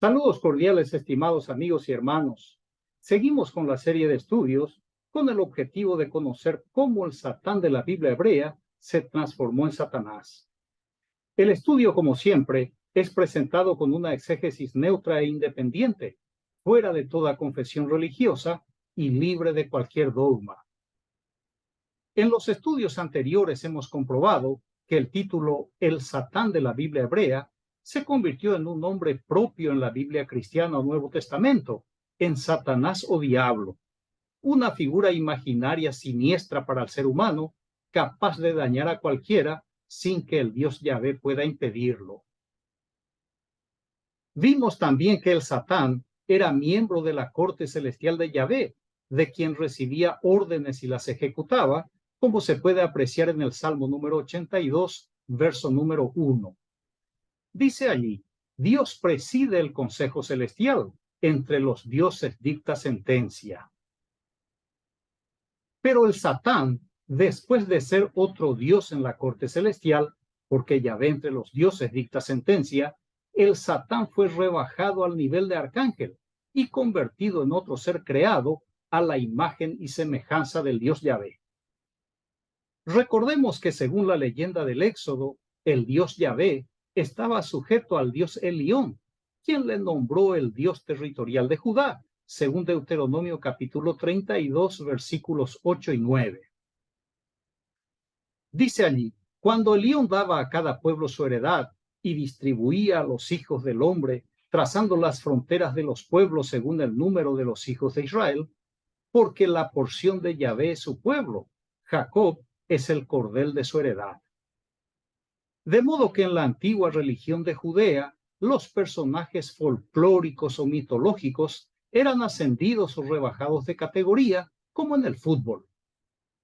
Saludos cordiales, estimados amigos y hermanos. Seguimos con la serie de estudios con el objetivo de conocer cómo el Satán de la Biblia hebrea se transformó en Satanás. El estudio, como siempre, es presentado con una exégesis neutra e independiente, fuera de toda confesión religiosa y libre de cualquier dogma. En los estudios anteriores hemos comprobado que el título El Satán de la Biblia hebrea se convirtió en un nombre propio en la Biblia cristiana o Nuevo Testamento, en Satanás o Diablo, una figura imaginaria siniestra para el ser humano, capaz de dañar a cualquiera sin que el Dios Yahvé pueda impedirlo. Vimos también que el Satán era miembro de la corte celestial de Yahvé, de quien recibía órdenes y las ejecutaba, como se puede apreciar en el Salmo número 82, verso número 1. Dice allí: Dios preside el consejo celestial, entre los dioses dicta sentencia. Pero el Satán, después de ser otro dios en la corte celestial, porque Yahvé entre los dioses dicta sentencia, el Satán fue rebajado al nivel de arcángel y convertido en otro ser creado a la imagen y semejanza del Dios Yahvé. Recordemos que según la leyenda del Éxodo, el Dios Yahvé estaba sujeto al Dios Elión, quien le nombró el Dios territorial de Judá, según Deuteronomio capítulo 32, versículos 8 y 9. Dice allí: cuando Elión daba a cada pueblo su heredad y distribuía a los hijos del hombre, trazando las fronteras de los pueblos según el número de los hijos de Israel, porque la porción de Yahvé es su pueblo, Jacob es el cordel de su heredad. De modo que en la antigua religión de Judea, los personajes folclóricos o mitológicos eran ascendidos o rebajados de categoría, como en el fútbol.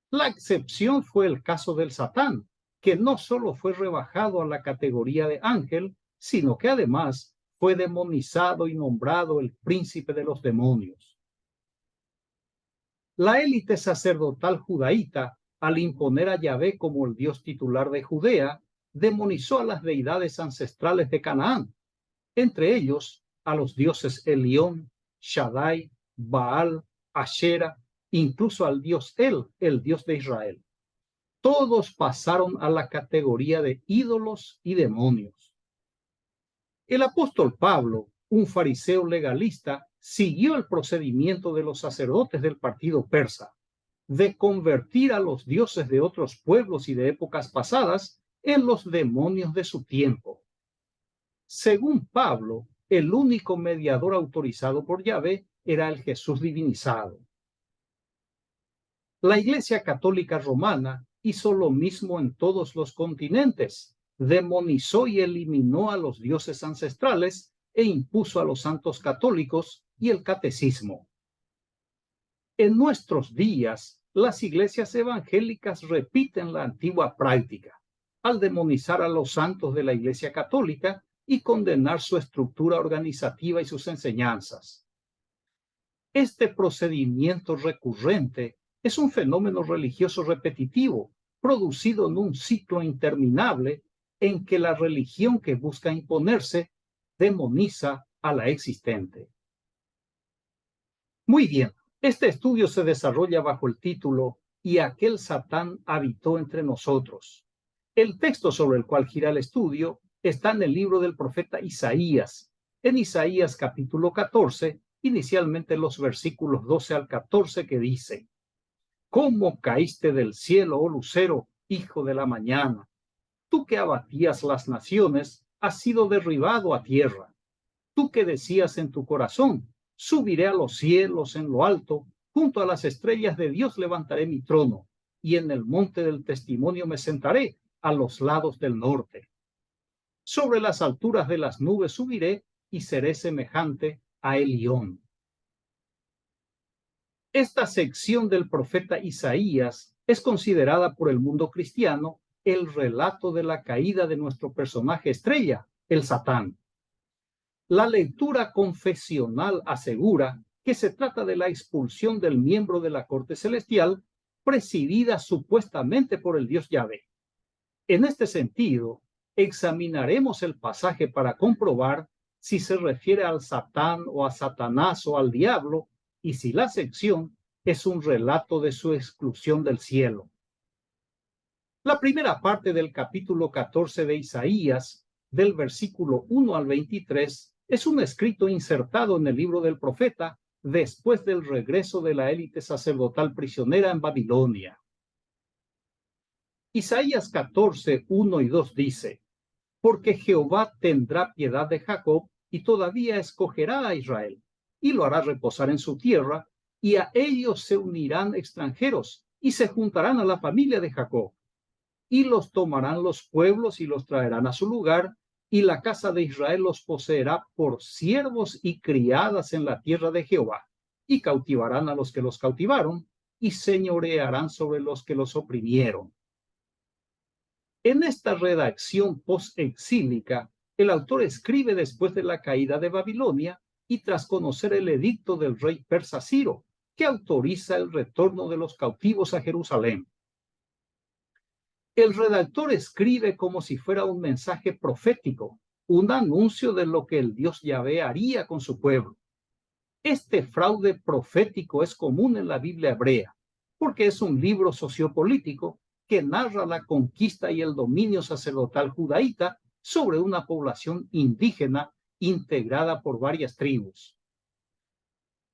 La excepción fue el caso del Satán, que no solo fue rebajado a la categoría de ángel, sino que además fue demonizado y nombrado el príncipe de los demonios. La élite sacerdotal judaíta, al imponer a Yahvé como el Dios titular de Judea, demonizó a las deidades ancestrales de Canaán, entre ellos a los dioses Elión, Shaddai, Baal, Ashera, incluso al dios el Dios de Israel. Todos pasaron a la categoría de ídolos y demonios. El apóstol Pablo, un fariseo legalista, siguió el procedimiento de los sacerdotes del partido persa, de convertir a los dioses de otros pueblos y de épocas pasadas en los demonios de su tiempo. Según Pablo, el único mediador autorizado por Yahvé era el Jesús divinizado. La Iglesia Católica Romana hizo lo mismo en todos los continentes, demonizó y eliminó a los dioses ancestrales e impuso a los santos católicos y el catecismo. En nuestros días, las iglesias evangélicas repiten la antigua práctica, al demonizar a los santos de la Iglesia Católica y condenar su estructura organizativa y sus enseñanzas. Este procedimiento recurrente es un fenómeno religioso repetitivo, producido en un ciclo interminable en que la religión que busca imponerse demoniza a la existente. Muy bien, este estudio se desarrolla bajo el título "Y aquel Satán habitó entre nosotros". El texto sobre el cual gira el estudio está en el libro del profeta Isaías, en Isaías capítulo 14, inicialmente los versículos 12 al 14, que dice: ¿Cómo caíste del cielo, oh lucero, hijo de la mañana? Tú que abatías las naciones, has sido derribado a tierra. Tú que decías en tu corazón: subiré a los cielos en lo alto, junto a las estrellas de Dios levantaré mi trono, y en el monte del testimonio me sentaré, a los lados del norte. Sobre las alturas de las nubes subiré, y seré semejante a Elión. Esta sección del profeta Isaías es considerada por el mundo cristiano el relato de la caída de nuestro personaje estrella, el Satán. La lectura confesional asegura que se trata de la expulsión del miembro de la corte celestial, presidida supuestamente por el Dios Yahvé. En este sentido, examinaremos el pasaje para comprobar si se refiere al Satán o a Satanás o al diablo, y si la sección es un relato de su exclusión del cielo. La primera parte del capítulo 14 de Isaías, del versículo 1 al 23, es un escrito insertado en el libro del profeta después del regreso de la élite sacerdotal prisionera en Babilonia. Isaías 14, 1 y 2 dice: porque Jehová tendrá piedad de Jacob y todavía escogerá a Israel, y lo hará reposar en su tierra, y a ellos se unirán extranjeros, y se juntarán a la familia de Jacob. Y los tomarán los pueblos y los traerán a su lugar, y la casa de Israel los poseerá por siervos y criadas en la tierra de Jehová, y cautivarán a los que los cautivaron, y señorearán sobre los que los oprimieron. En esta redacción post-exílica, el autor escribe después de la caída de Babilonia y tras conocer el edicto del rey persa Ciro, que autoriza el retorno de los cautivos a Jerusalén. El redactor escribe como si fuera un mensaje profético, un anuncio de lo que el Dios Yahvé haría con su pueblo. Este fraude profético es común en la Biblia hebrea, porque es un libro sociopolítico que narra la conquista y el dominio sacerdotal judaíta sobre una población indígena integrada por varias tribus.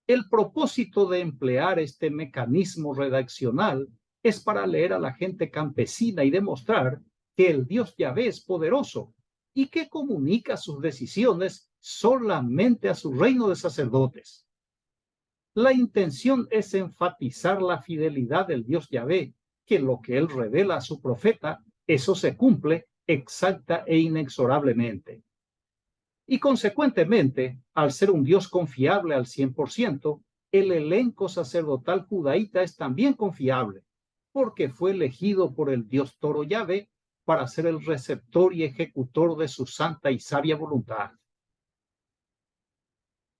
El propósito de emplear este mecanismo redaccional es para leer a la gente campesina y demostrar que el Dios Yahvé es poderoso y que comunica sus decisiones solamente a su reino de sacerdotes. La intención es enfatizar la fidelidad del Dios Yahvé, que lo que él revela a su profeta, eso se cumple exacta e inexorablemente. Y consecuentemente, al ser un Dios confiable al 100%, el elenco sacerdotal judaíta es también confiable, porque fue elegido por el Dios Toro Yahvé para ser el receptor y ejecutor de su santa y sabia voluntad.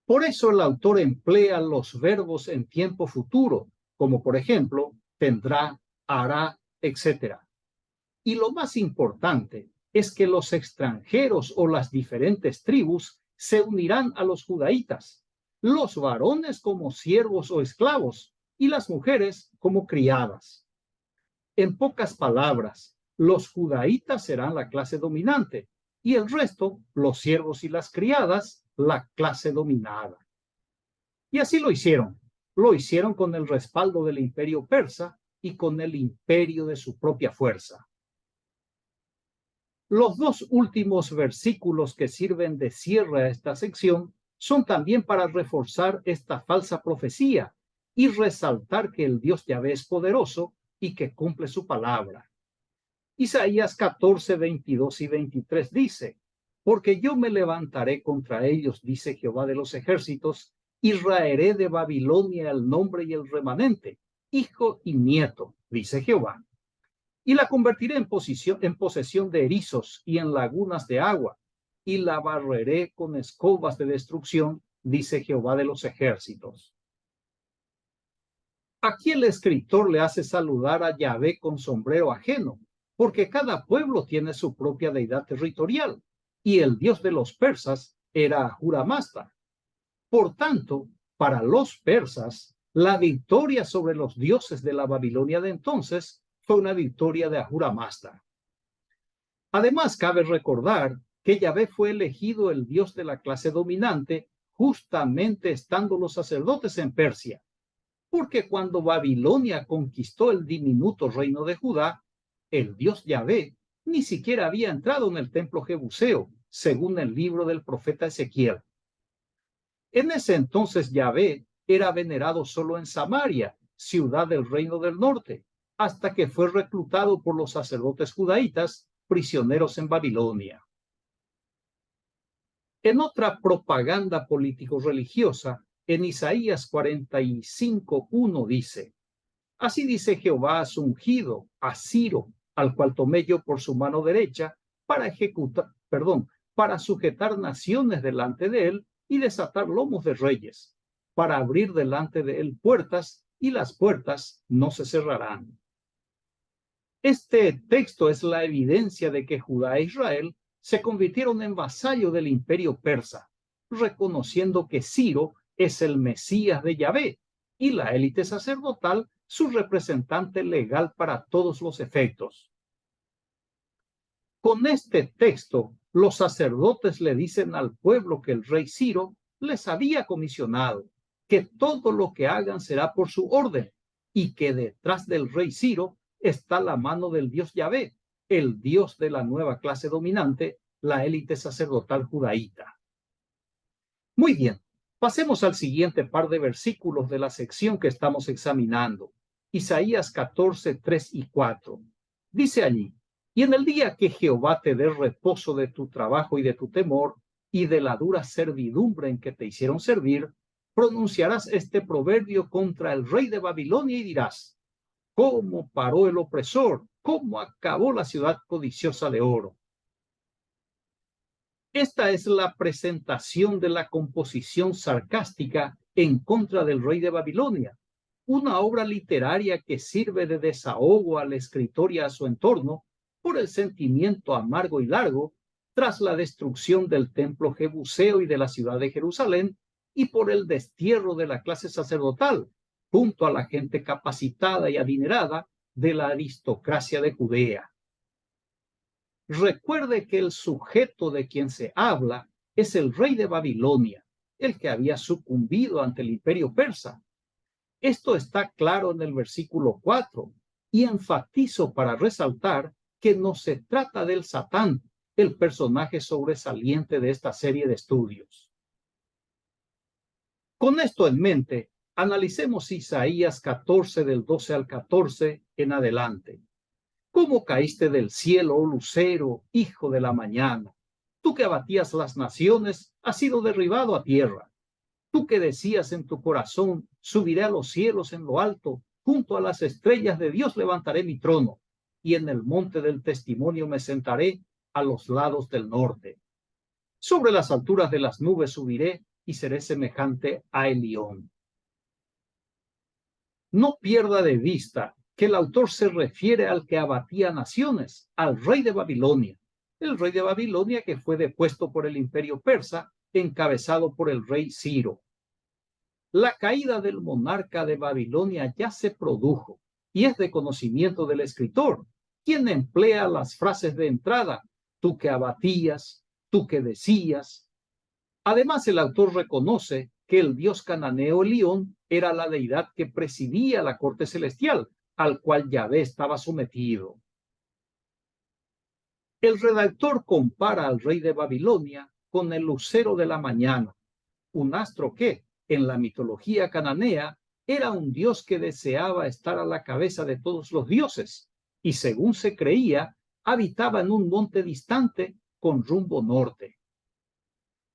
Por eso el autor emplea los verbos en tiempo futuro, como por ejemplo, tendrá, hará, etc. Y lo más importante es que los extranjeros o las diferentes tribus se unirán a los judaítas, los varones como siervos o esclavos y las mujeres como criadas. En pocas palabras, los judaítas serán la clase dominante y el resto, los siervos y las criadas, la clase dominada. Y así lo hicieron. Lo hicieron con el respaldo del imperio persa y con el imperio de su propia fuerza. Los dos últimos versículos que sirven de cierre a esta sección son también para reforzar esta falsa profecía y resaltar que el Dios Yahvé es poderoso y que cumple su palabra. Isaías 14, 22 y 23 dice: porque yo me levantaré contra ellos, dice Jehová de los ejércitos, y raeré de Babilonia el nombre y el remanente, hijo y nieto, dice Jehová. Y la convertiré en posesión de erizos y en lagunas de agua, y la barreré con escobas de destrucción, dice Jehová de los ejércitos. Aquí el escritor le hace saludar a Yahvé con sombrero ajeno, porque cada pueblo tiene su propia deidad territorial, y el dios de los persas era Ahura Mazda. Por tanto, para los persas, la victoria sobre los dioses de la Babilonia de entonces fue una victoria de Ahura Mazda. Además, cabe recordar que Yahvé fue elegido el dios de la clase dominante justamente estando los sacerdotes en Persia, porque cuando Babilonia conquistó el diminuto reino de Judá, el dios Yahvé ni siquiera había entrado en el templo jebuseo, según el libro del profeta Ezequiel. En ese entonces Yahvé era venerado solo en Samaria, ciudad del reino del norte, hasta que fue reclutado por los sacerdotes judaítas, prisioneros en Babilonia. En otra propaganda político-religiosa, en Isaías 45:1 dice: así dice Jehová a su ungido, a Ciro, al cual tomé yo por su mano derecha, para sujetar naciones delante de él y desatar lomos de reyes, para abrir delante de él puertas, y las puertas no se cerrarán. Este texto es la evidencia de que Judá e Israel se convirtieron en vasallo del imperio persa, reconociendo que Ciro es el Mesías de Yahvé y la élite sacerdotal su representante legal para todos los efectos. Con este texto, los sacerdotes le dicen al pueblo que el rey Ciro les había comisionado, que todo lo que hagan será por su orden y que detrás del rey Ciro está la mano del Dios Yahvé, el Dios de la nueva clase dominante, la élite sacerdotal judaíta. Muy bien, pasemos al siguiente par de versículos de la sección que estamos examinando. Isaías 14, 3 y 4. Dice allí: y en el día que Jehová te dé reposo de tu trabajo y de tu temor, y de la dura servidumbre en que te hicieron servir, pronunciarás este proverbio contra el rey de Babilonia y dirás: ¿cómo paró el opresor? ¿Cómo acabó la ciudad codiciosa de oro? Esta es la presentación de la composición sarcástica en contra del rey de Babilonia, una obra literaria que sirve de desahogo al escritor y a su entorno por el sentimiento amargo y largo tras la destrucción del templo jebuseo y de la ciudad de Jerusalén y por el destierro de la clase sacerdotal junto a la gente capacitada y adinerada de la aristocracia de Judea. Recuerde que el sujeto de quien se habla es el rey de Babilonia, el que había sucumbido ante el imperio persa. Esto está claro en el versículo 4 y enfatizo para resaltar que no se trata del Satán, el personaje sobresaliente de esta serie de estudios. Con esto en mente, analicemos Isaías 14 del 12 al 14 en adelante. ¿Cómo caíste del cielo, oh lucero, hijo de la mañana? Tú que abatías las naciones, has sido derribado a tierra. Tú que decías en tu corazón: subiré a los cielos en lo alto, junto a las estrellas de Dios levantaré mi trono, y en el monte del testimonio me sentaré a los lados del norte. Sobre las alturas de las nubes subiré y seré semejante a Elión. No pierda de vista que el autor se refiere al que abatía naciones, al rey de Babilonia. El rey de Babilonia que fue depuesto por el imperio persa, encabezado por el rey Ciro. La caída del monarca de Babilonia ya se produjo y es de conocimiento del escritor, quien emplea las frases de entrada: tú que abatías, tú que decías. Además, el autor reconoce que el dios cananeo Elión era la deidad que presidía la corte celestial, al cual Yahvé estaba sometido. El redactor compara al rey de Babilonia con el lucero de la mañana, un astro que, en la mitología cananea, era un dios que deseaba estar a la cabeza de todos los dioses y, según se creía, habitaba en un monte distante con rumbo norte.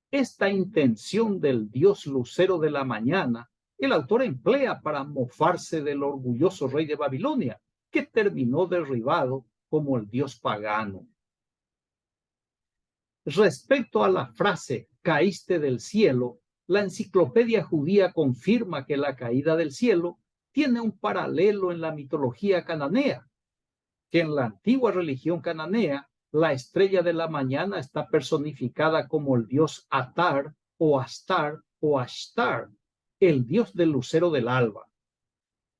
Esta intención del dios lucero de la mañana, el autor emplea para mofarse del orgulloso rey de Babilonia, que terminó derribado como el dios pagano. Respecto a la frase caíste del cielo, la enciclopedia judía confirma que la caída del cielo tiene un paralelo en la mitología cananea, que en la antigua religión cananea la estrella de la mañana está personificada como el dios Atar o Astar o Ashtar, el dios del lucero del alba.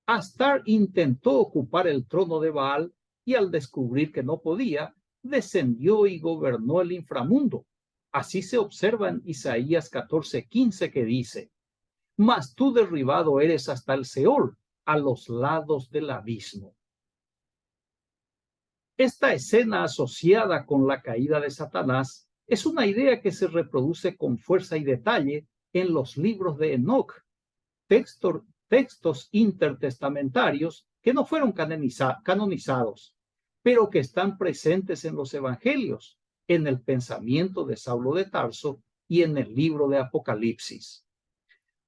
Astar intentó ocupar el trono de Baal y, al descubrir que no podía, descendió y gobernó el inframundo. Así se observa en Isaías 14:15, que dice: mas tú derribado eres hasta el Seol, a los lados del abismo. Esta escena asociada con la caída de Satanás es una idea que se reproduce con fuerza y detalle en los libros de Enoc, textos intertestamentarios que no fueron canonizados, pero que están presentes en los evangelios, en el pensamiento de Saulo de Tarso y en el libro de Apocalipsis.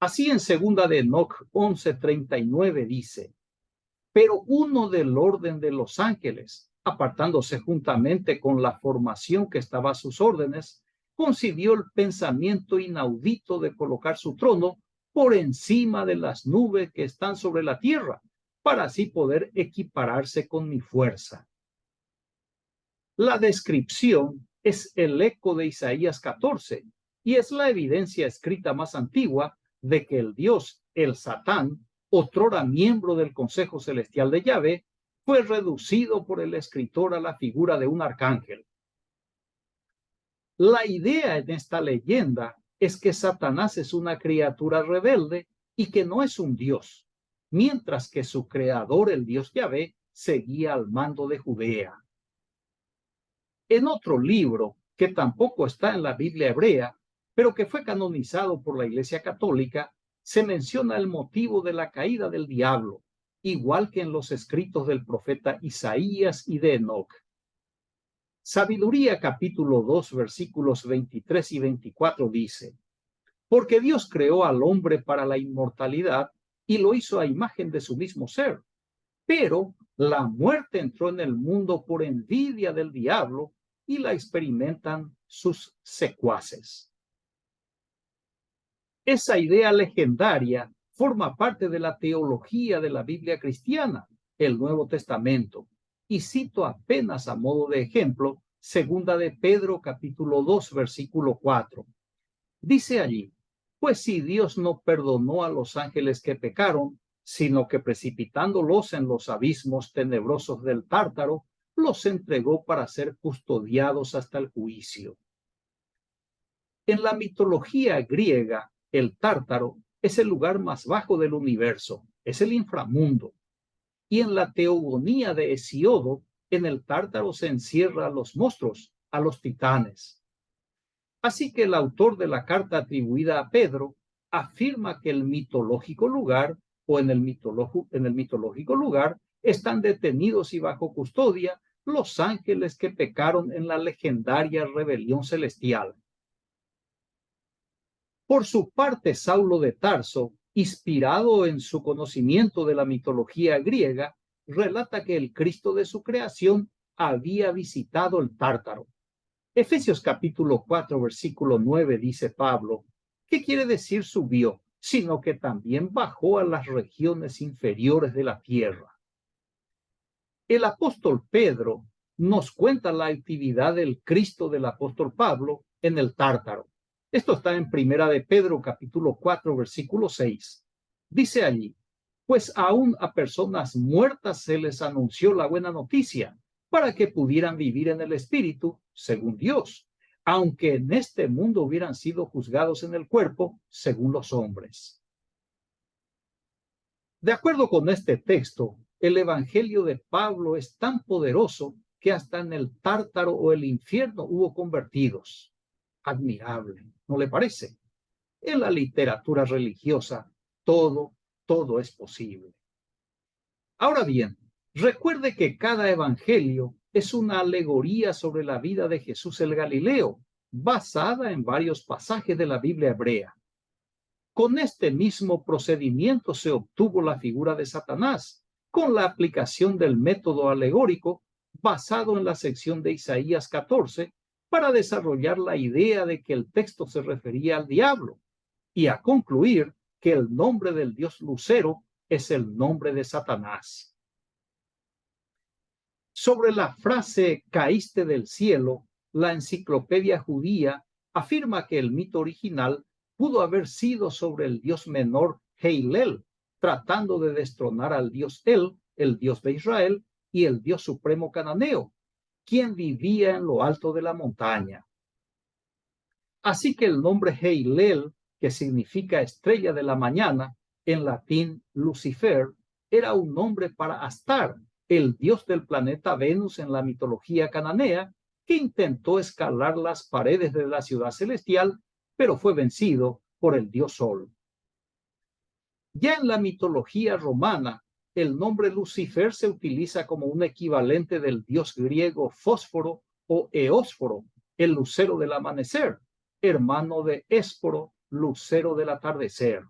Así, en segunda de Enoc 11:39 dice: pero uno del orden de los ángeles, apartándose juntamente con la formación que estaba a sus órdenes, concibió el pensamiento inaudito de colocar su trono por encima de las nubes que están sobre la tierra, para así poder equipararse con mi fuerza. La descripción es el eco de Isaías 14, y es la evidencia escrita más antigua de que el dios, el Satán, otrora miembro del Consejo Celestial de Yahvé, fue reducido por el escritor a la figura de un arcángel. La idea en esta leyenda es que Satanás es una criatura rebelde y que no es un dios, mientras que su creador, el dios Yahvé, seguía al mando de Judea. En otro libro, que tampoco está en la Biblia hebrea, pero que fue canonizado por la Iglesia Católica, se menciona el motivo de la caída del diablo, igual que en los escritos del profeta Isaías y de Enoc. Sabiduría capítulo 2 versículos 23 y 24 dice: porque Dios creó al hombre para la inmortalidad y lo hizo a imagen de su mismo ser. Pero la muerte entró en el mundo por envidia del diablo y la experimentan sus secuaces. Esa idea legendaria forma parte de la teología de la Biblia cristiana, el Nuevo Testamento, y cito apenas a modo de ejemplo, segunda de Pedro capítulo 2 versículo 4. Dice allí: pues si Dios no perdonó a los ángeles que pecaron, sino que precipitándolos en los abismos tenebrosos del Tártaro, los entregó para ser custodiados hasta el juicio. En la mitología griega, el Tártaro es el lugar más bajo del universo, es el inframundo. Y en la teogonía de Hesíodo, en el Tártaro se encierra a los monstruos, a los titanes. Así que el autor de la carta atribuida a Pedro afirma que el mitológico lugar o en el mitológico lugar están detenidos y bajo custodia los ángeles que pecaron en la legendaria rebelión celestial. Por su parte, Saulo de Tarso, inspirado en su conocimiento de la mitología griega, relata que el Cristo de su creación había visitado el Tártaro. Efesios capítulo 4, versículo 9 dice Pablo: ¿qué quiere decir subió? Sino que también bajó a las regiones inferiores de la tierra. El apóstol Pedro nos cuenta la actividad del Cristo del apóstol Pablo en el Tártaro. Esto está en Primera de Pedro capítulo 4, versículo 6. Dice allí: pues aún a personas muertas se les anunció la buena noticia, para que pudieran vivir en el Espíritu, según Dios, aunque en este mundo hubieran sido juzgados en el cuerpo, según los hombres. De acuerdo con este texto, el Evangelio de Pablo es tan poderoso que hasta en el Tártaro o el infierno hubo convertidos. Admirable, ¿no le parece? En la literatura religiosa, todo es posible. Ahora bien, recuerde que cada evangelio es una alegoría sobre la vida de Jesús el Galileo, basada en varios pasajes de la Biblia hebrea. Con este mismo procedimiento se obtuvo la figura de Satanás, con la aplicación del método alegórico basado en la sección de Isaías 14, para desarrollar la idea de que el texto se refería al diablo, y a concluir que el nombre del dios Lucero es el nombre de Satanás. Sobre la frase caíste del cielo, la enciclopedia judía afirma que el mito original pudo haber sido sobre el dios menor Heilel, tratando de destronar al dios el dios de Israel, y el dios supremo cananeo, quien vivía en lo alto de la montaña. Así que el nombre Heilel, que significa estrella de la mañana, en latín Lucifer, era un nombre para Astar, el dios del planeta Venus en la mitología cananea, que intentó escalar las paredes de la ciudad celestial, pero fue vencido por el dios Sol. Ya en la mitología romana, el nombre Lucifer se utiliza como un equivalente del dios griego Fósforo o Eósforo, el lucero del amanecer, hermano de Ésporo, lucero del atardecer.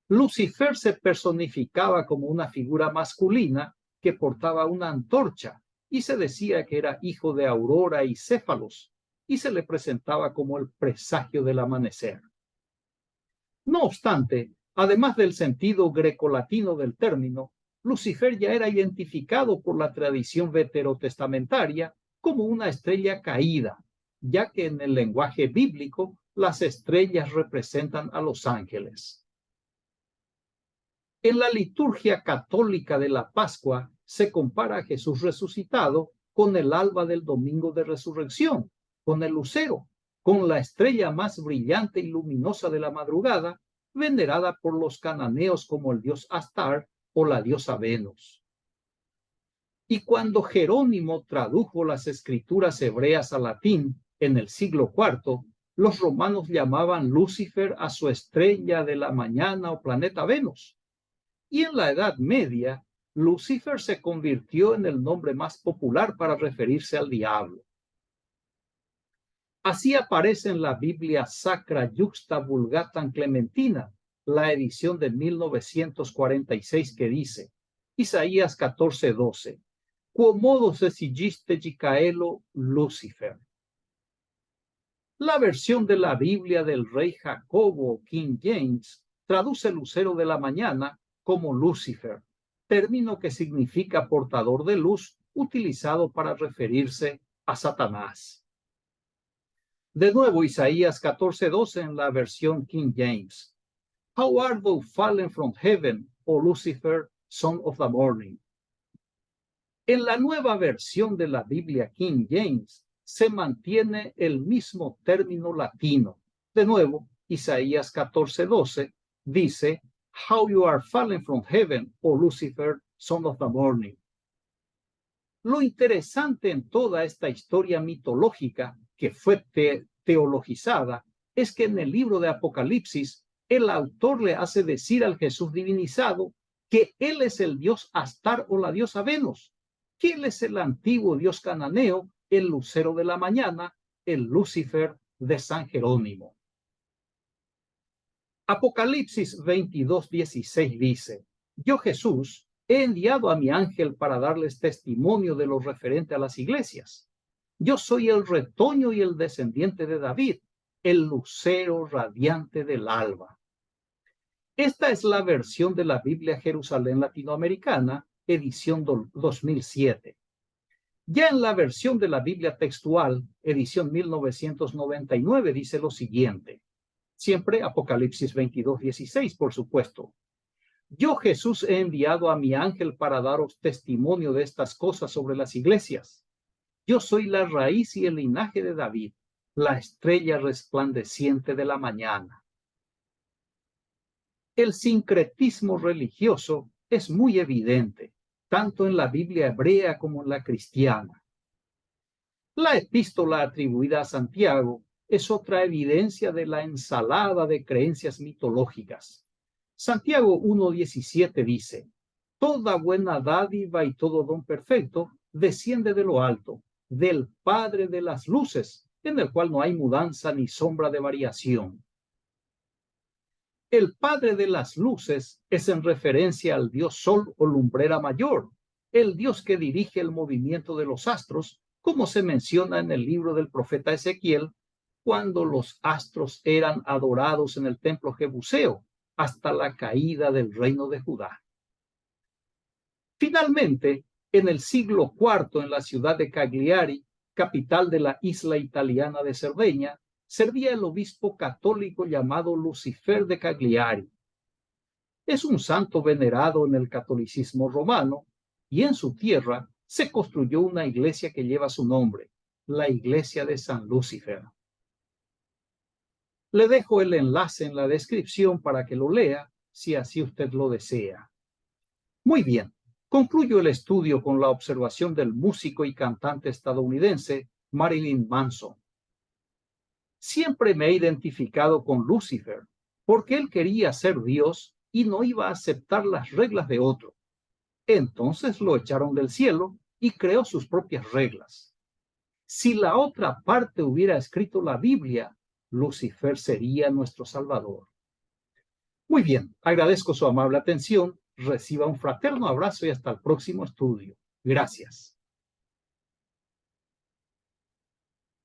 Lucifer se personificaba como una figura masculina que portaba una antorcha y se decía que era hijo de Aurora y Céfalos, y se le presentaba como el presagio del amanecer. No obstante, además del sentido grecolatino del término, Lucifer ya era identificado por la tradición veterotestamentaria como una estrella caída, ya que en el lenguaje bíblico las estrellas representan a los ángeles. En la liturgia católica de la Pascua se compara a Jesús resucitado con el alba del domingo de resurrección, con el lucero, con la estrella más brillante y luminosa de la madrugada, venerada por los cananeos como el dios Astar o la diosa Venus. Y cuando Jerónimo tradujo las escrituras hebreas al latín en el siglo IV, los romanos llamaban Lucifer a su estrella de la mañana o planeta Venus. Y en la Edad Media, Lucifer se convirtió en el nombre más popular para referirse al diablo. Así aparece en la Biblia Sacra Juxta Vulgata Clementina, la edición de 1946, que dice, Isaías 14:12, Quomodo esigiste Gicaelo Lucifer. La versión de la Biblia del rey Jacobo, King James, traduce lucero de la mañana como Lucifer, término que significa portador de luz, utilizado para referirse a Satanás. De nuevo, Isaías 14:12 en la versión King James. How art thou fallen from heaven, O Lucifer, son of the morning. En la nueva versión de la Biblia King James se mantiene el mismo término latino. De nuevo, Isaías 14:12 dice, How you are fallen from heaven, O Lucifer, son of the morning. Lo interesante en toda esta historia mitológica que fue teologizada es que en el libro de Apocalipsis el autor le hace decir al Jesús divinizado que él es el dios Astar o la diosa Venus, que él es el antiguo dios cananeo, el lucero de la mañana, el Lucifer de San Jerónimo. Apocalipsis 22:16 dice, Yo Jesús he enviado a mi ángel para darles testimonio de lo referente a las iglesias. Yo soy el retoño y el descendiente de David, el lucero radiante del alba. Esta es la versión de la Biblia Jerusalén Latinoamericana, edición 2007. Ya en la versión de la Biblia textual, edición 1999, dice lo siguiente. Siempre Apocalipsis 22:16, por supuesto. Yo, Jesús, he enviado a mi ángel para daros testimonio de estas cosas sobre las iglesias. Yo soy la raíz y el linaje de David, la estrella resplandeciente de la mañana. El sincretismo religioso es muy evidente, tanto en la Biblia hebrea como en la cristiana. La epístola atribuida a Santiago es otra evidencia de la ensalada de creencias mitológicas. Santiago 1:17 dice, Toda buena dádiva y todo don perfecto desciende de lo alto, del Padre de las luces, en el cual no hay mudanza ni sombra de variación. El Padre de las luces es en referencia al dios Sol o lumbrera mayor, el dios que dirige el movimiento de los astros, como se menciona en el libro del profeta Ezequiel, cuando los astros eran adorados en el templo jebuseo, hasta la caída del reino de Judá. Finalmente, en el siglo IV, en la ciudad de Cagliari, capital de la isla italiana de Cerdeña, servía el obispo católico llamado Lucifer de Cagliari. Es un santo venerado en el catolicismo romano y en su tierra se construyó una iglesia que lleva su nombre, la iglesia de San Lucifer. Le dejo el enlace en la descripción para que lo lea, si así usted lo desea. Muy bien, concluyo el estudio con la observación del músico y cantante estadounidense Marilyn Manson. Siempre me he identificado con Lucifer, porque él quería ser Dios y no iba a aceptar las reglas de otro. Entonces lo echaron del cielo y creó sus propias reglas. Si la otra parte hubiera escrito la Biblia, Lucifer sería nuestro Salvador. Muy bien, agradezco su amable atención, reciba un fraterno abrazo y hasta el próximo estudio. Gracias.